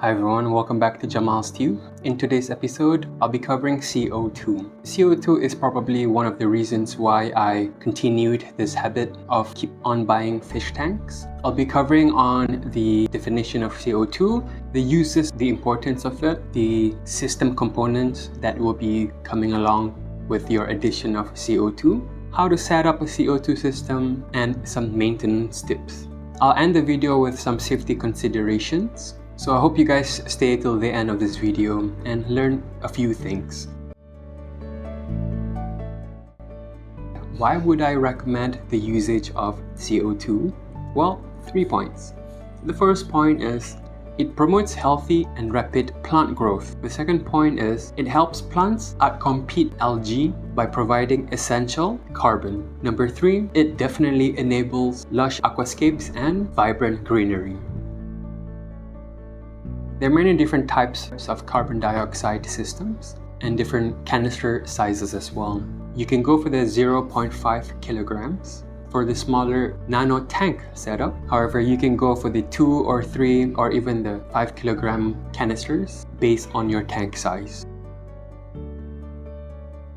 Hi everyone, welcome back to Jamal's Tube. In today's episode, I'll be covering CO2. CO2 is probably one of the reasons why I continued this habit of keep on buying fish tanks. I'll be covering on the definition of CO2, the uses, the importance of it, the system components that will be coming along with your addition of CO2, how to set up a CO2 system, and some maintenance tips. I'll end the video with some safety considerations. So I hope you guys stay till the end of this video and learn a few things. Why would I recommend the usage of CO2? Well, 3 points. The first point is it promotes healthy and rapid plant growth. The second point is it helps plants outcompete algae by providing essential carbon. Number 3, it definitely enables lush aquascapes and vibrant greenery. There are many different types of carbon dioxide systems and different canister sizes as well. You can go for the 0.5 kilograms for the smaller nano tank setup. However, you can go for the 2 or 3 or even the 5 kilogram canisters based on your tank size.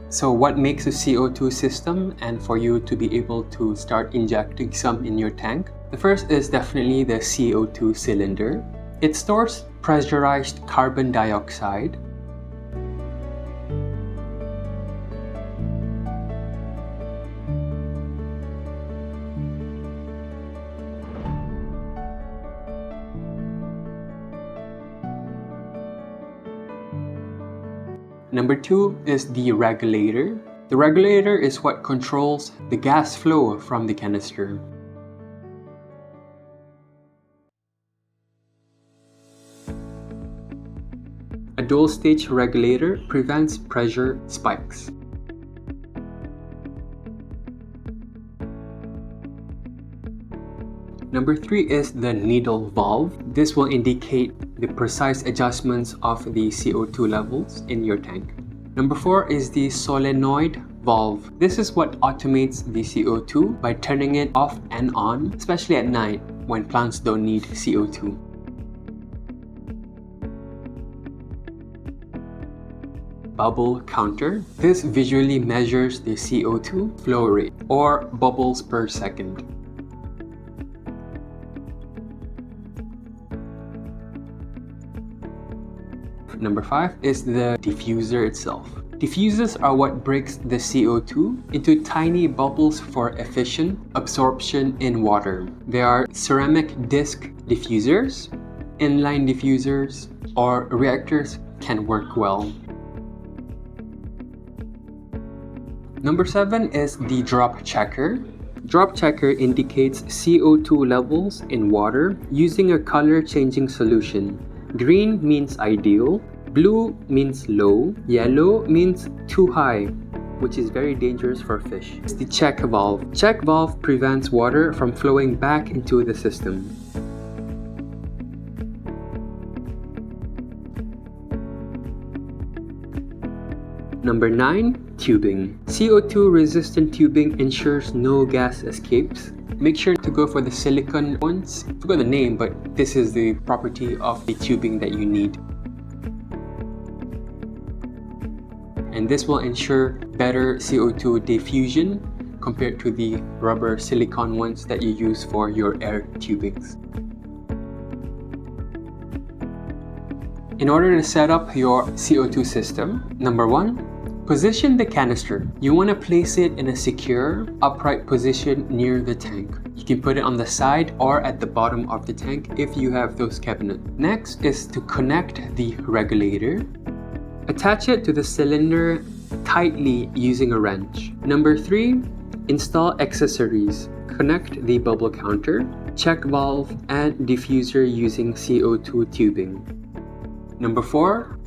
So what makes a CO2 system and for you to be able to start injecting some in your tank? The first is definitely the CO2 cylinder. It stores pressurized carbon dioxide. Number 2 is the regulator. The regulator is what controls the gas flow from the canister. A dual-stage regulator prevents pressure spikes. Number 3 is the needle valve. This will indicate the precise adjustments of the CO2 levels in your tank. Number 4 is the solenoid valve. This is what automates the CO2 by turning it off and on, especially at night when plants don't need CO2. Bubble counter. This visually measures the CO2 flow rate or bubbles per second. Number 5 is the diffuser itself. Diffusers are what breaks the CO2 into tiny bubbles for efficient absorption in water. They are ceramic disc diffusers, inline diffusers, or reactors can work well. Number 7 is the drop checker. Drop checker indicates CO2 levels in water using a color changing solution. Green means ideal, blue means low, yellow means too high, which is very dangerous for fish. It's the check valve. Check valve prevents water from flowing back into the system. Number 9, tubing. CO2 resistant tubing ensures no gas escapes. Make sure to go for the silicone ones. I forgot the name, but this is the property of the tubing that you need. And this will ensure better CO2 diffusion compared to the rubber silicone ones that you use for your air tubings. In order to set up your CO2 system, number 1, position the canister. You want to place it in a secure, upright position near the tank. You can put it on the side or at the bottom of the tank if you have those cabinets. Next is to connect the regulator. Attach it to the cylinder tightly using a wrench. Number 3, install accessories. Connect the bubble counter, check valve, and diffuser using CO2 tubing. Number 4,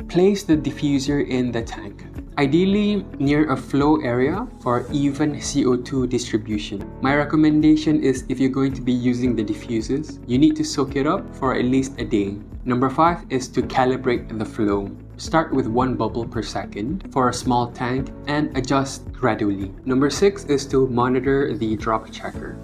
place the diffuser in the tank. Ideally near a flow area for even CO2 distribution. My recommendation is if you're going to be using the diffusers, you need to soak it up for at least a day. Number 5 is to calibrate the flow. Start with 1 bubble per second for a small tank and adjust gradually. Number 6 is to monitor the drop checker.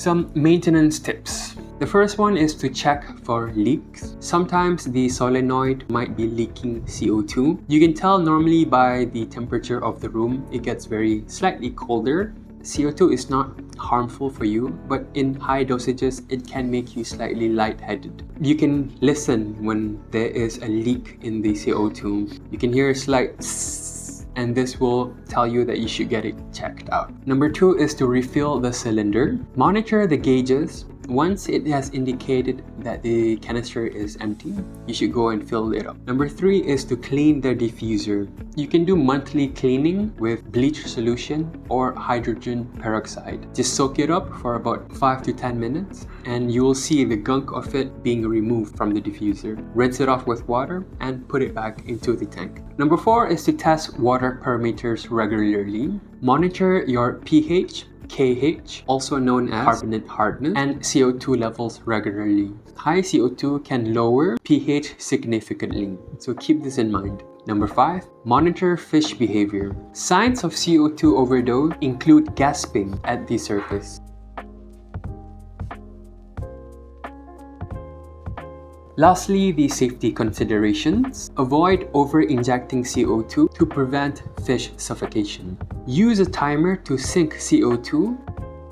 Some maintenance tips. The first one is to check for leaks. Sometimes the solenoid might be leaking CO2. You can tell normally by the temperature of the room. It gets slightly colder. CO2 is not harmful for you, but in high dosages, it can make you slightly lightheaded. You can listen when there is a leak in the CO2. You can hear a slight tss, and this will tell you that you should get it checked out. Number 2 is to refill the cylinder. Monitor the gauges. Once it has indicated that the canister is empty, you should go and fill it up. Number 3 is to clean the diffuser. You can do monthly cleaning with bleach solution or hydrogen peroxide. Just soak it up for about 5 to 10 minutes and you will see the gunk of it being removed from the diffuser. Rinse it off with water and put it back into the tank. Number 4 is to test water parameters regularly. Monitor your pH, KH, also known as carbonate hardness, and CO2 levels regularly. High CO2 can lower pH significantly, so keep this in mind. Number 5, monitor fish behavior. Signs of CO2 overdose include gasping at the surface. Lastly, the safety considerations. Avoid over-injecting CO2 to prevent fish suffocation. Use a timer to sync CO2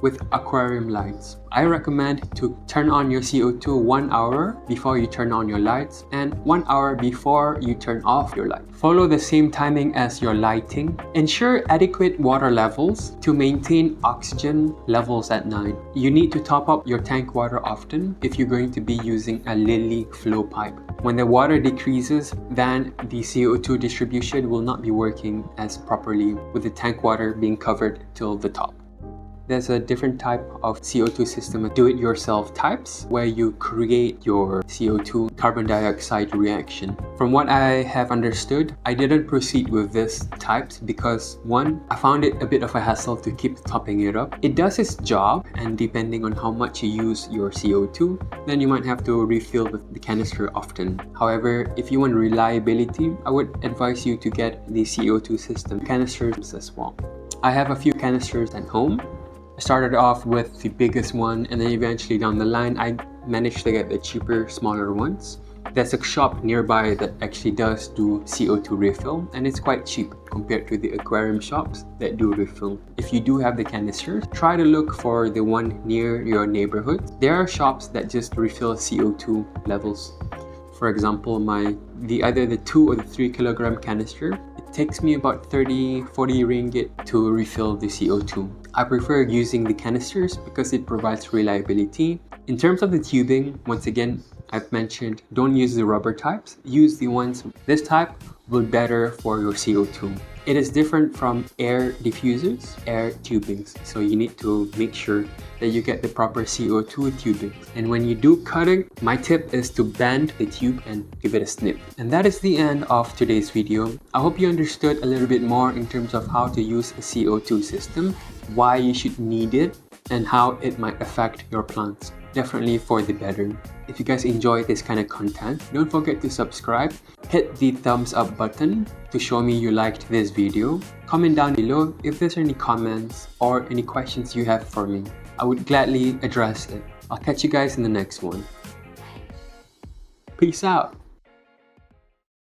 with aquarium lights. I recommend to turn on your CO2 1 hour before you turn on your lights and 1 hour before you turn off your light. Follow the same timing as your lighting. Ensure adequate water levels to maintain oxygen levels at night. You need to top up your tank water often if you're going to be using a Lily flow pipe. When the water decreases, then the CO2 distribution will not be working as properly with the tank water being covered till the top. There's a different type of CO2 system, do-it-yourself types, where you create your CO2 carbon dioxide reaction. From what I have understood, I didn't proceed with this types because 1, I found it a bit of a hassle to keep topping it up. It does its job, and depending on how much you use your CO2, then you might have to refill the canister often. However, if you want reliability, I would advise you to get the CO2 system canisters as well. I have a few canisters at home. I started off with the biggest one and then eventually down the line I managed to get the cheaper, smaller ones. There's a shop nearby that actually does do CO2 refill and it's quite cheap compared to the aquarium shops that do refill. If you do have the canisters, try to look for the one near your neighborhood. There are shops that just refill CO2 levels. For example, either the 2 or the 3 kilogram canister, it takes me about 30-40 ringgit to refill the CO2. I prefer using the canisters because it provides reliability. In terms of the tubing, once again, I've mentioned don't use the rubber types, use the ones. This type will be better for your CO2. It is different from air diffusers, air tubings. So you need to make sure that you get the proper CO2 tubing. And when you do cutting, my tip is to bend the tube and give it a snip. And that is the end of today's video. I hope you understood a little bit more in terms of how to use a CO2 system, why you should need it, and how it might affect your plants. Definitely for the better. If you guys enjoy this kind of content, don't forget to subscribe, hit the thumbs up button to show me you liked this video. Comment down below if there's any comments or any questions you have for me. I would gladly address it. I'll catch you guys in the next one. Peace out.